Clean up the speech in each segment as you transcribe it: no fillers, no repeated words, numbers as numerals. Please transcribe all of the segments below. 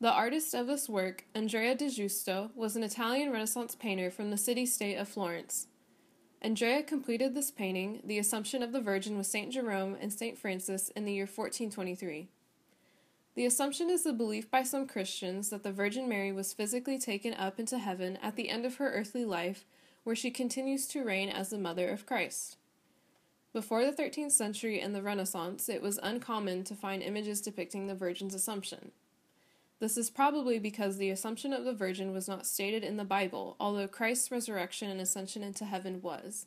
The artist of this work, Andrea de Giusto, was an Italian Renaissance painter from the city-state of Florence. Andrea completed this painting, The Assumption of the Virgin, with St. Jerome and St. Francis in the year 1423. The Assumption is the belief by some Christians that the Virgin Mary was physically taken up into heaven at the end of her earthly life, where she continues to reign as the Mother of Christ. Before the 13th century and the Renaissance, it was uncommon to find images depicting the Virgin's Assumption. This is probably because the Assumption of the Virgin was not stated in the Bible, although Christ's resurrection and ascension into heaven was.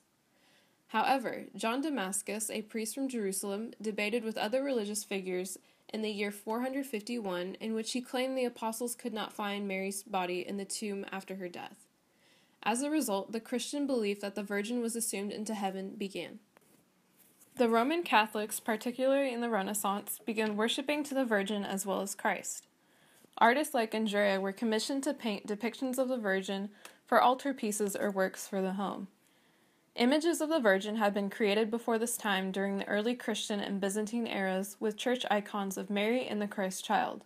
However, John Damascus, a priest from Jerusalem, debated with other religious figures in the year 451, in which he claimed the apostles could not find Mary's body in the tomb after her death. As a result, the Christian belief that the Virgin was assumed into heaven began. The Roman Catholics, particularly in the Renaissance, began worshiping to the Virgin as well as Christ. Artists like Andrea were commissioned to paint depictions of the Virgin for altar pieces or works for the home. Images of the Virgin had been created before this time during the early Christian and Byzantine eras with church icons of Mary and the Christ child.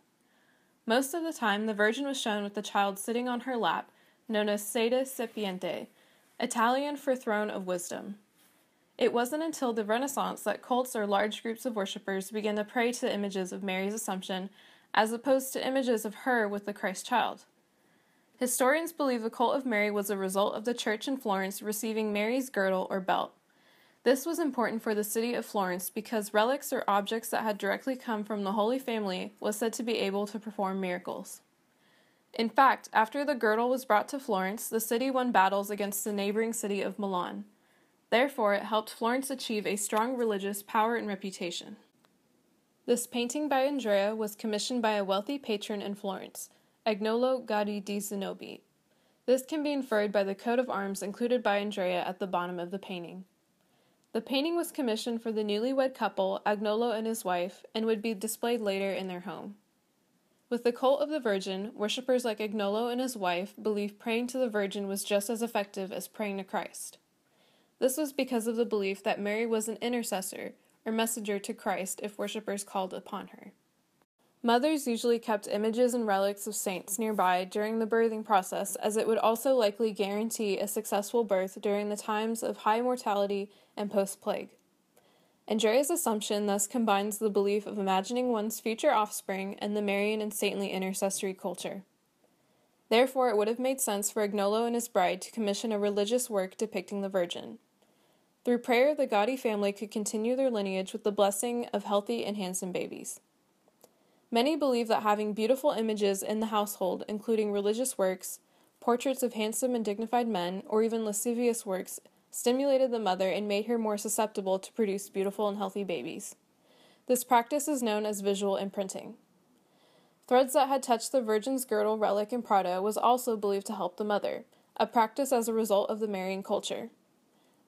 Most of the time, the Virgin was shown with the child sitting on her lap, known as sede sapiente, Italian for throne of wisdom. It wasn't until the Renaissance that cults or large groups of worshippers began to pray to images of Mary's Assumption, as opposed to images of her with the Christ child. Historians believe the cult of Mary was a result of the church in Florence receiving Mary's girdle or belt. This was important for the city of Florence because relics or objects that had directly come from the Holy Family was said to be able to perform miracles. In fact, after the girdle was brought to Florence, the city won battles against the neighboring city of Milan. Therefore, it helped Florence achieve a strong religious power and reputation. This painting by Andrea was commissioned by a wealthy patron in Florence, Agnolo Gaddi di Zanobi. This can be inferred by the coat of arms included by Andrea at the bottom of the painting. The painting was commissioned for the newlywed couple, Agnolo and his wife, and would be displayed later in their home. With the cult of the Virgin, worshippers like Agnolo and his wife believed praying to the Virgin was just as effective as praying to Christ. This was because of the belief that Mary was an intercessor, or messenger to Christ if worshippers called upon her. Mothers usually kept images and relics of saints nearby during the birthing process, as it would also likely guarantee a successful birth during the times of high mortality and post-plague. Andrea's Assumption thus combines the belief of imagining one's future offspring and the Marian and saintly intercessory culture. Therefore, it would have made sense for Agnolo and his bride to commission a religious work depicting the Virgin. Through prayer, the Gaddi family could continue their lineage with the blessing of healthy and handsome babies. Many believe that having beautiful images in the household, including religious works, portraits of handsome and dignified men, or even lascivious works, stimulated the mother and made her more susceptible to produce beautiful and healthy babies. This practice is known as visual imprinting. Threads that had touched the Virgin's girdle, relic, and Prada was also believed to help the mother, a practice as a result of the Marian culture.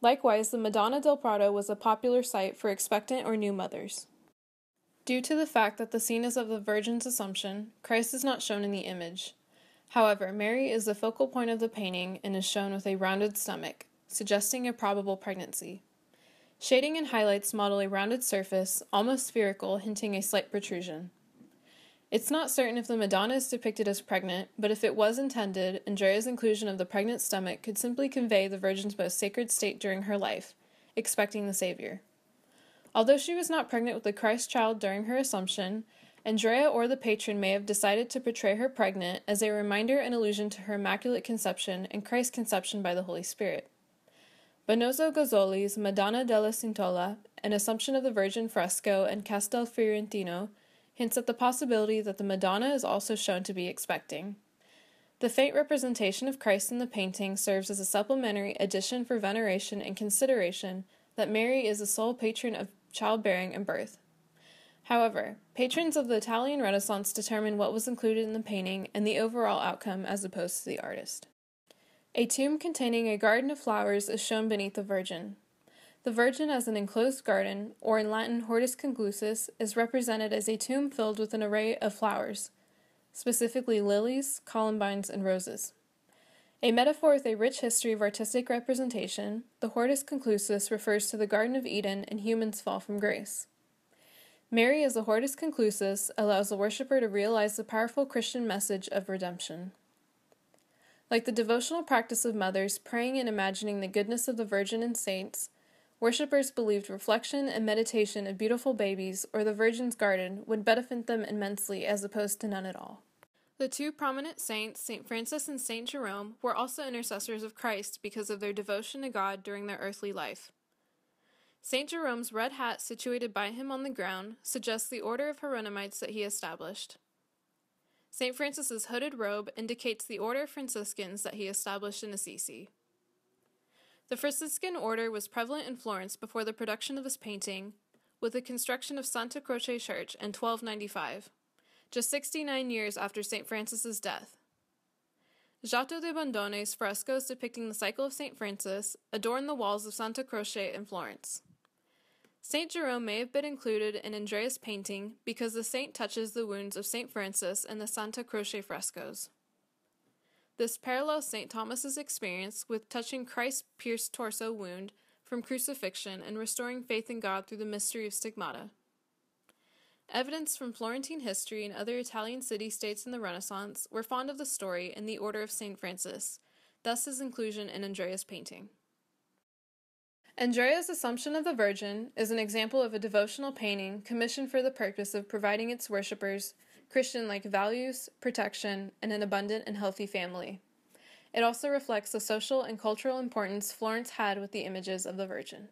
Likewise, the Madonna del Prado was a popular site for expectant or new mothers. Due to the fact that the scene is of the Virgin's Assumption, Christ is not shown in the image. However, Mary is the focal point of the painting and is shown with a rounded stomach, suggesting a probable pregnancy. Shading and highlights model a rounded surface, almost spherical, hinting a slight protrusion. It's not certain if the Madonna is depicted as pregnant, but if it was intended, Andrea's inclusion of the pregnant stomach could simply convey the Virgin's most sacred state during her life, expecting the Savior. Although she was not pregnant with the Christ child during her Assumption, Andrea or the patron may have decided to portray her pregnant as a reminder and allusion to her Immaculate Conception and Christ's conception by the Holy Spirit. Benozzo Gozzoli's Madonna della Cintola, an Assumption of the Virgin fresco, and Castelfiorentino hints at the possibility that the Madonna is also shown to be expecting. The faint representation of Christ in the painting serves as a supplementary addition for veneration and consideration that Mary is the sole patron of childbearing and birth. However, patrons of the Italian Renaissance determined what was included in the painting and the overall outcome as opposed to the artist. A tomb containing a garden of flowers is shown beneath the Virgin. The Virgin as an enclosed garden, or in Latin hortus conclusus, is represented as a tomb filled with an array of flowers, specifically lilies, columbines, and roses. A metaphor with a rich history of artistic representation, the hortus conclusus refers to the Garden of Eden and humans' fall from grace. Mary as a Hortus Conclusus allows the worshipper to realize the powerful Christian message of redemption. Like the devotional practice of mothers praying and imagining the goodness of the Virgin and saints, worshippers believed reflection and meditation of beautiful babies or the Virgin's garden would benefit them immensely as opposed to none at all. The two prominent saints, St. Francis and St. Jerome, were also intercessors of Christ because of their devotion to God during their earthly life. St. Jerome's red hat situated by him on the ground suggests the order of Hieronymites that he established. St. Francis's hooded robe indicates the order of Franciscans that he established in Assisi. The Franciscan order was prevalent in Florence before the production of this painting, with the construction of Santa Croce Church in 1295, just 69 years after St. Francis's death. Giotto de Bondone's frescoes depicting the cycle of St. Francis adorn the walls of Santa Croce in Florence. St. Jerome may have been included in Andrea's painting because the saint touches the wounds of St. Francis in the Santa Croce frescoes. This parallels St. Thomas's experience with touching Christ's pierced torso wound from crucifixion and restoring faith in God through the mystery of stigmata. Evidence from Florentine history and other Italian city-states in the Renaissance were fond of the story and the order of St. Francis, thus his inclusion in Andrea's painting. Andrea's Assumption of the Virgin is an example of a devotional painting commissioned for the purpose of providing its worshippers Christian-like values, protection, and an abundant and healthy family. It also reflects the social and cultural importance Florence had with the images of the Virgin.